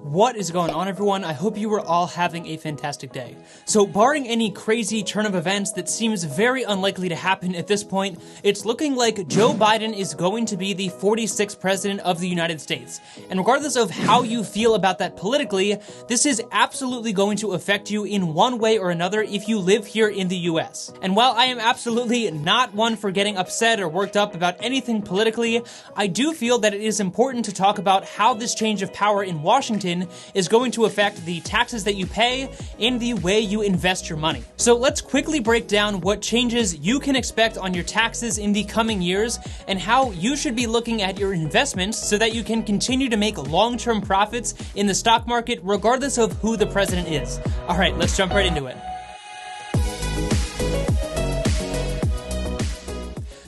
What is going on, everyone? I hope you are all having a fantastic day. So, barring any crazy turn of events that seems very unlikely to happen at this point, it's looking like Joe Biden is going to be the 46th president of the United States. And regardless of how you feel about that politically, this is absolutely going to affect you in one way or another if you live here in the US. And while I am absolutely not one for getting upset or worked up about anything politically, I do feel that it is important to talk about how this change of power in Washington is going to affect the taxes that you pay and the way you invest your money. So let's quickly break down what changes you can expect on your taxes in the coming years and how you should be looking at your investments so that you can continue to make long-term profits in the stock market regardless of who the president is. All right, let's jump right into it.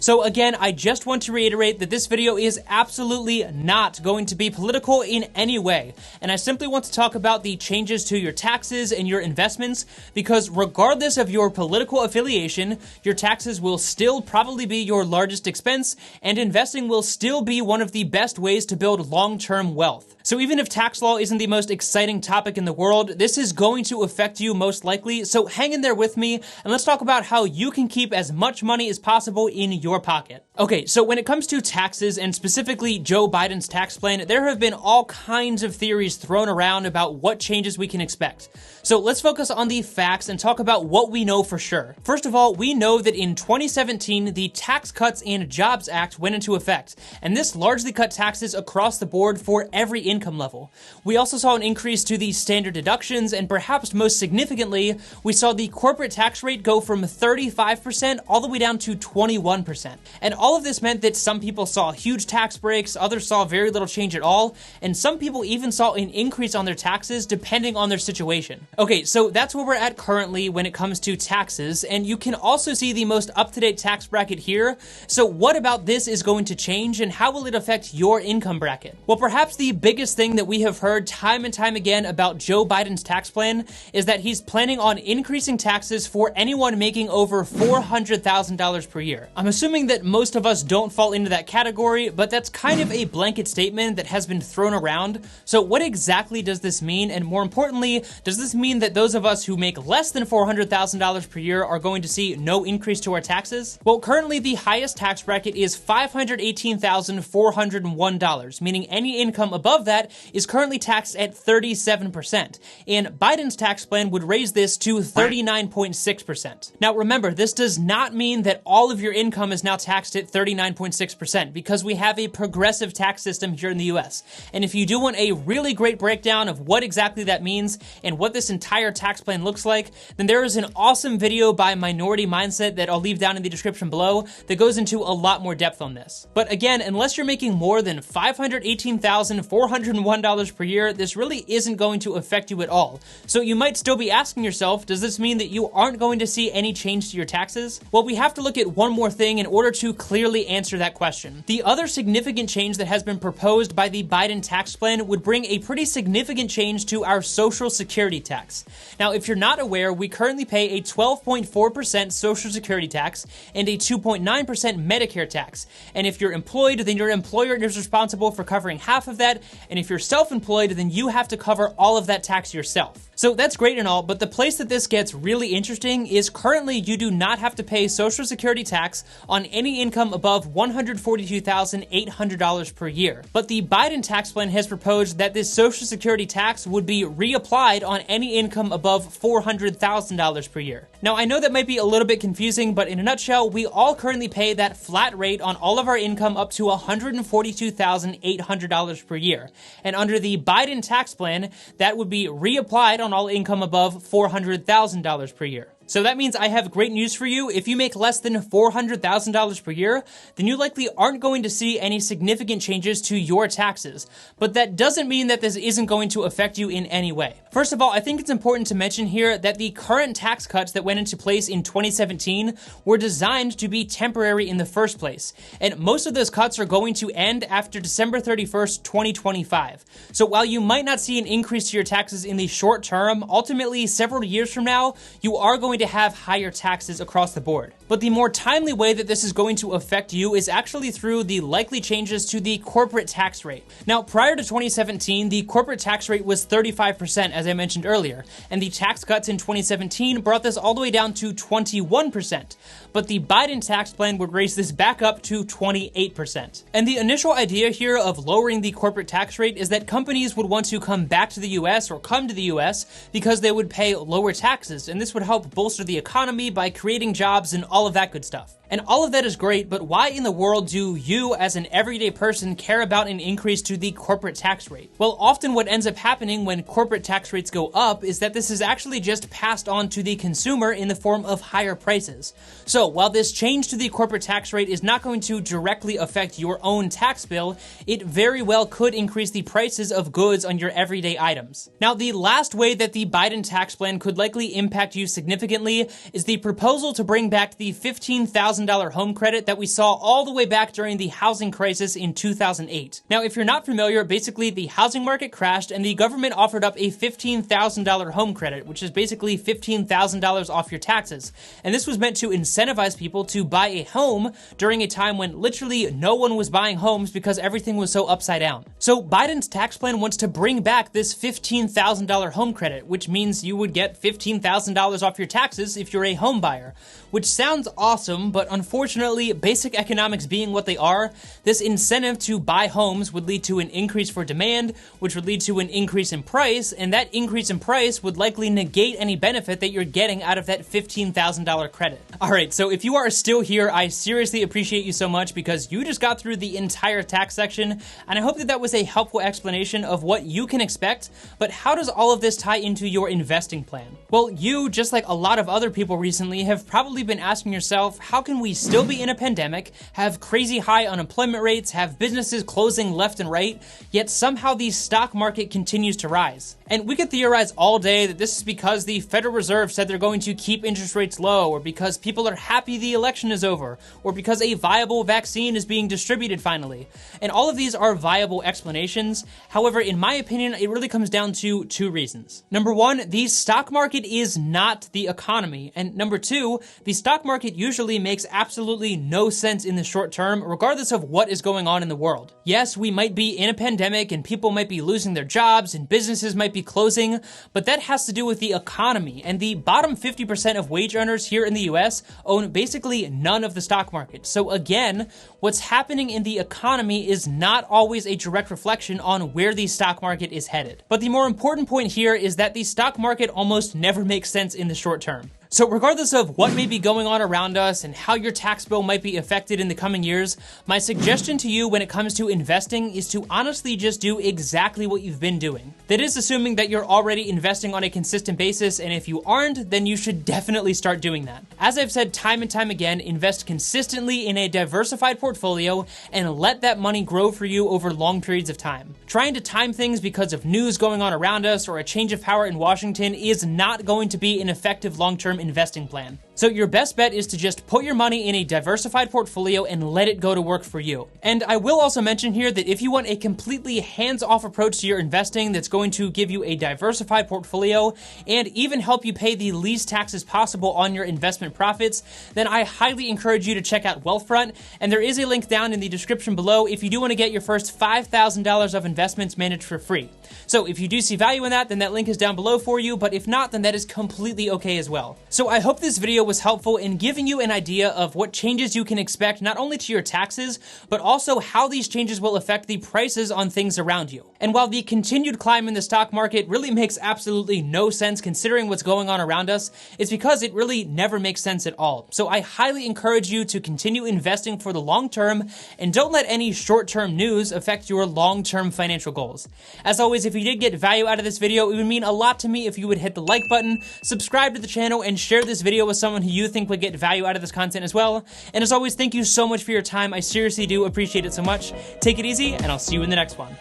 So again, I just want to reiterate that this video is absolutely not going to be political in any way, and I simply want to talk about the changes to your taxes and your investments, because regardless of your political affiliation, your taxes will still probably be your largest expense, and investing will still be one of the best ways to build long-term wealth. So even if tax law isn't the most exciting topic in the world, this is going to affect you most likely, so hang in there with me, and let's talk about how you can keep as much money as possible in your pocket. Okay, so when it comes to taxes, and specifically Joe Biden's tax plan, there have been all kinds of theories thrown around about what changes we can expect. So let's focus on the facts and talk about what we know for sure. First of all, we know that in 2017, the Tax Cuts and Jobs Act went into effect, and this largely cut taxes across the board for every income level. We also saw an increase to the standard deductions, and perhaps most significantly, we saw the corporate tax rate go from 35% all the way down to 21%. And all of this meant that some people saw huge tax breaks, others saw very little change at all, and some people even saw an increase on their taxes depending on their situation. Okay, so that's where we're at currently when it comes to taxes, and you can also see the most up-to-date tax bracket here. So what about this is going to change, and how will it affect your income bracket? Well, perhaps the biggest thing that we have heard time and time again about Joe Biden's tax plan is that he's planning on increasing taxes for anyone making over $400,000 per year. I'm assuming that most of us don't fall into that category, but that's kind of a blanket statement that has been thrown around. So what exactly does this mean? And more importantly, does this mean that those of us who make less than $400,000 per year are going to see no increase to our taxes? Well, currently the highest tax bracket is $518,401, meaning any income above that is currently taxed at 37%. And Biden's tax plan would raise this to 39.6%. Now remember, this does not mean that all of your income is now taxed at 39.6%, because we have a progressive tax system here in the US. And if you do want a really great breakdown of what exactly that means and what this entire tax plan looks like, then there is an awesome video by Minority Mindset that I'll leave down in the description below that goes into a lot more depth on this. But again, unless you're making more than $518,401 per year, this really isn't going to affect you at all. So you might still be asking yourself, does this mean that you aren't going to see any change to your taxes? Well, we have to look at one more thing in order to clearly answer that question. The other significant change that has been proposed by the Biden tax plan would bring a pretty significant change to our Social Security tax. Now, if you're not aware, we currently pay a 12.4% Social Security tax and a 2.9% Medicare tax. And if you're employed, then your employer is responsible for covering half of that. And if you're self-employed, then you have to cover all of that tax yourself. So that's great and all, but the place that this gets really interesting is currently you do not have to pay Social Security tax on any income above $142,800 per year. But the Biden tax plan has proposed that this Social Security tax would be reapplied on any income above $400,000 per year. Now, I know that might be a little bit confusing, but in a nutshell, we all currently pay that flat rate on all of our income up to $142,800 per year. And under the Biden tax plan, that would be reapplied on all income above $400,000 per year. So that means I have great news for you. If you make less than $400,000 per year, then you likely aren't going to see any significant changes to your taxes. But that doesn't mean that this isn't going to affect you in any way. First of all, I think it's important to mention here that the current tax cuts that went into place in 2017 were designed to be temporary in the first place. And most of those cuts are going to end after December 31st, 2025. So while you might not see an increase to your taxes in the short term, ultimately several years from now, you are going to have higher taxes across the board. But the more timely way that this is going to affect you is actually through the likely changes to the corporate tax rate. Now, prior to 2017, the corporate tax rate was 35%, as I mentioned earlier, and the tax cuts in 2017 brought this all the way down to 21%. But the Biden tax plan would raise this back up to 28%. And the initial idea here of lowering the corporate tax rate is that companies would want to come back to the US or come to the US because they would pay lower taxes, and this would help bolster the economy by creating jobs and all of that good stuff. And all of that is great, but why in the world do you, as an everyday person, care about an increase to the corporate tax rate? Well, often what ends up happening when corporate tax rates go up is that this is actually just passed on to the consumer in the form of higher prices. So while this change to the corporate tax rate is not going to directly affect your own tax bill, it very well could increase the prices of goods on your everyday items. Now, the last way that the Biden tax plan could likely impact you significantly is the proposal to bring back the $15,000 home credit that we saw all the way back during the housing crisis in 2008. Now, if you're not familiar, basically the housing market crashed and the government offered up a $15,000 home credit, which is basically $15,000 off your taxes. And this was meant to incentivize people to buy a home during a time when literally no one was buying homes because everything was so upside down. So Biden's tax plan wants to bring back this $15,000 home credit, which means you would get $15,000 off your taxes if you're a home buyer, which sounds awesome, but unfortunately, basic economics being what they are, this incentive to buy homes would lead to an increase for demand, which would lead to an increase in price, and that increase in price would likely negate any benefit that you're getting out of that $15,000 credit. Alright, so if you are still here, I seriously appreciate you so much because you just got through the entire tax section, and I hope that that was a helpful explanation of what you can expect, but how does all of this tie into your investing plan? Well, you, just like a lot of other people recently, have probably been asking yourself, how can we still be in a pandemic, have crazy high unemployment rates, have businesses closing left and right, yet somehow the stock market continues to rise? And we could theorize all day that this is because the Federal Reserve said they're going to keep interest rates low, or because people are happy the election is over, or because a viable vaccine is being distributed finally. And all of these are viable explanations. However, in my opinion, it really comes down to two reasons. Number one, the stock market is not the economy. And number two, the stock market usually makes absolutely no sense in the short term, regardless of what is going on in the world. Yes, we might be in a pandemic and people might be losing their jobs and businesses might be closing, but that has to do with the economy, and the bottom 50% of wage earners here in the US own basically none of the stock market. So again, what's happening in the economy is not always a direct reflection on where the stock market is headed. But the more important point here is that the stock market almost never makes sense in the short term. So regardless of what may be going on around us and how your tax bill might be affected in the coming years, my suggestion to you when it comes to investing is to honestly just do exactly what you've been doing. That is assuming that you're already investing on a consistent basis, and if you aren't, then you should definitely start doing that. As I've said time and time again, invest consistently in a diversified portfolio and let that money grow for you over long periods of time. Trying to time things because of news going on around us or a change of power in Washington is not going to be an effective long-term investing plan. So your best bet is to just put your money in a diversified portfolio and let it go to work for you. And I will also mention here that if you want a completely hands-off approach to your investing that's going to give you a diversified portfolio and even help you pay the least taxes possible on your investment profits, then I highly encourage you to check out Wealthfront, and there is a link down in the description below if you do want to get your first $5,000 of investments managed for free. So if you do see value in that, then that link is down below for you, but if not, then that is completely okay as well. So I hope this video was helpful in giving you an idea of what changes you can expect not only to your taxes, but also how these changes will affect the prices on things around you. And while the continued climb in the stock market really makes absolutely no sense considering what's going on around us, it's because it really never makes sense at all. So I highly encourage you to continue investing for the long term, and don't let any short-term news affect your long-term financial goals. As always, if you did get value out of this video, it would mean a lot to me if you would hit the like button, subscribe to the channel, and share this video with someone who you think would get value out of this content as well. And as always, thank you so much for your time. I seriously do appreciate it so much. Take it easy, and I'll see you in the next one.